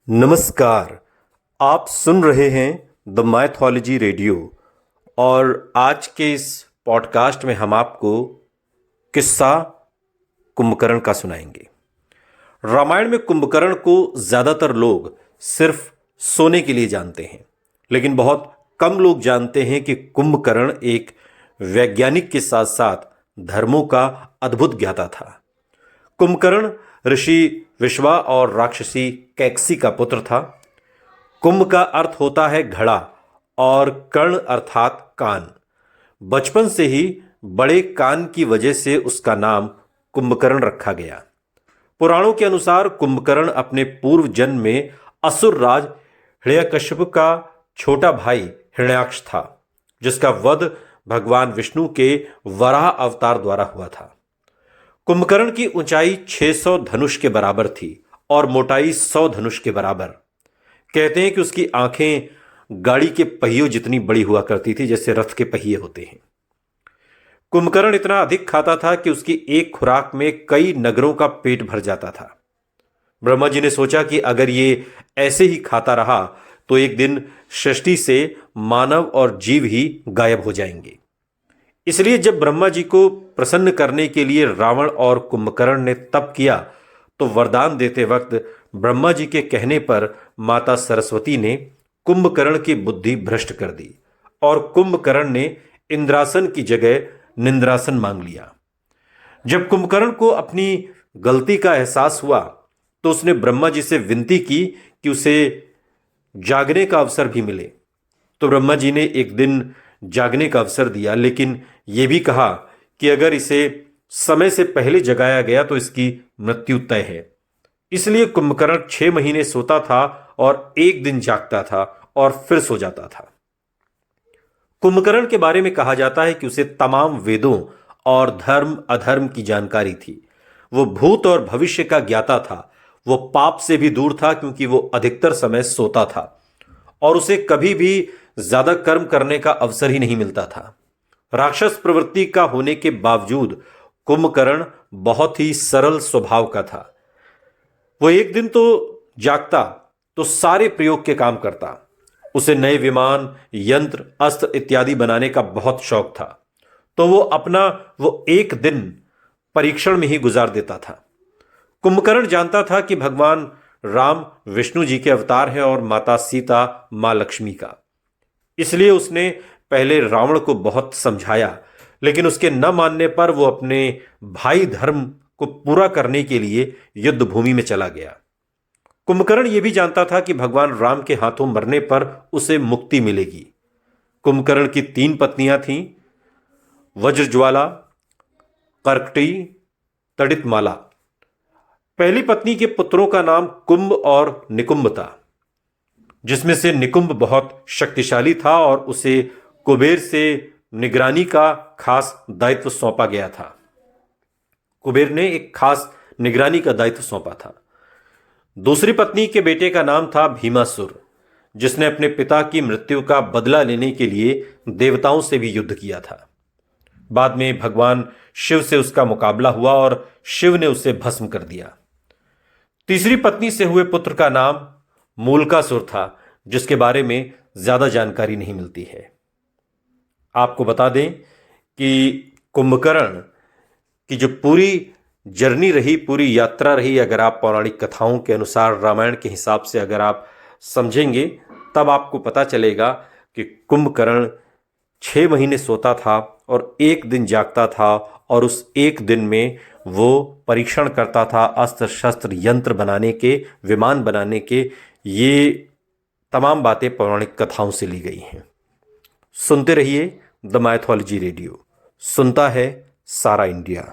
नमस्कार। आप सुन रहे हैं द माइथोलॉजी रेडियो और आज के इस पॉडकास्ट में हम आपको किस्सा कुंभकर्ण का सुनाएंगे। रामायण में कुंभकर्ण को ज़्यादातर लोग सिर्फ सोने के लिए जानते हैं, लेकिन बहुत कम लोग जानते हैं कि कुंभकर्ण एक वैज्ञानिक के साथ साथ धर्मों का अद्भुत ज्ञाता था। कुंभकर्ण ऋषि विश्वा और राक्षसी कैकसी का पुत्र था। कुंभ का अर्थ होता है घड़ा और कर्ण अर्थात कान। बचपन से ही बड़े कान की वजह से उसका नाम कुंभकर्ण रखा गया। पुराणों के अनुसार कुंभकर्ण अपने पूर्व जन्म में असुर राज हिरण्यकश्यप का छोटा भाई हिरण्याक्ष था, जिसका वध भगवान विष्णु के वराह अवतार द्वारा हुआ था। कुंभकर्ण की ऊंचाई 600 धनुष के बराबर थी और मोटाई 100 धनुष के बराबर। कहते हैं कि उसकी आंखें गाड़ी के पहियों जितनी बड़ी हुआ करती थी, जैसे रथ के पहिए होते हैं। कुंभकर्ण इतना अधिक खाता था कि उसकी एक खुराक में कई नगरों का पेट भर जाता था। ब्रह्मा जी ने सोचा कि अगर ये ऐसे ही खाता रहा तो एक दिन सृष्टि से मानव और जीव ही गायब हो जाएंगे। इसलिए जब ब्रह्मा जी को प्रसन्न करने के लिए रावण और कुंभकर्ण ने तप किया तो वरदान देते वक्त ब्रह्मा जी के कहने पर माता सरस्वती ने कुंभकर्ण की बुद्धि भ्रष्ट कर दी और कुंभकर्ण ने इंद्रासन की जगह निंद्रासन मांग लिया। जब कुंभकर्ण को अपनी गलती का एहसास हुआ तो उसने ब्रह्मा जी से विनती की कि उसे जागने का अवसर भी मिले। तो ब्रह्मा जी ने एक दिन जागने का अवसर दिया, लेकिन यह भी कहा कि अगर इसे समय से पहले जगाया गया तो इसकी मृत्यु तय है। इसलिए कुंभकर्ण 6 महीने सोता था और एक दिन जागता था और फिर सो जाता था। कुंभकर्ण के बारे में कहा जाता है कि उसे तमाम वेदों और धर्म अधर्म की जानकारी थी। वो भूत और भविष्य का ज्ञाता था। वो पाप से भी दूर था क्योंकि वो अधिकतर समय सोता था और उसे कभी भी ज्यादा कर्म करने का अवसर ही नहीं मिलता था। राक्षस प्रवृत्ति का होने के बावजूद कुंभकर्ण बहुत ही सरल स्वभाव का था। वो एक दिन तो जागता तो सारे प्रयोग के काम करता। उसे नए विमान, यंत्र, अस्त्र इत्यादि बनाने का बहुत शौक था, तो वो एक दिन परीक्षण में ही गुजार देता था। कुंभकर्ण जानता था कि भगवान राम विष्णु जी के अवतार हैं और माता सीता मां लक्ष्मी का। इसलिए उसने पहले रावण को बहुत समझाया, लेकिन उसके न मानने पर वो अपने भाई धर्म को पूरा करने के लिए युद्ध भूमि में चला गया। कुंभकर्ण यह भी जानता था कि भगवान राम के हाथों मरने पर उसे मुक्ति मिलेगी। कुंभकर्ण की 3 पत्नियां थीं, वज्रज्वाला, कर्कटी, तड़ितमाला। पहली पत्नी के पुत्रों का नाम कुंभ और निकुंभ था, जिसमें से निकुंभ बहुत शक्तिशाली था और उसे कुबेर से निगरानी का खास दायित्व सौंपा गया था। कुबेर ने एक खास निगरानी का दायित्व सौंपा था। दूसरी पत्नी के बेटे का नाम था भीमासुर, जिसने अपने पिता की मृत्यु का बदला लेने के लिए देवताओं से भी युद्ध किया था। बाद में भगवान शिव से उसका मुकाबला हुआ और शिव ने उसे भस्म कर दिया। तीसरी पत्नी से हुए पुत्र का नाम मूलकासुर था, जिसके बारे में ज्यादा जानकारी नहीं मिलती है। आपको बता दें कि कुंभकर्ण की जो पूरी जर्नी रही, पूरी यात्रा रही, अगर आप पौराणिक कथाओं के अनुसार रामायण के हिसाब से अगर आप समझेंगे तब आपको पता चलेगा कि कुंभकर्ण 6 महीने सोता था और एक दिन जागता था और उस एक दिन में वो परीक्षण करता था अस्त्र शस्त्र यंत्र बनाने के, विमान बनाने के। ये तमाम बातें पौराणिक कथाओं से ली गई हैं। सुनते रहिए द माइथोलॉजी रेडियो। सुनता है सारा इंडिया।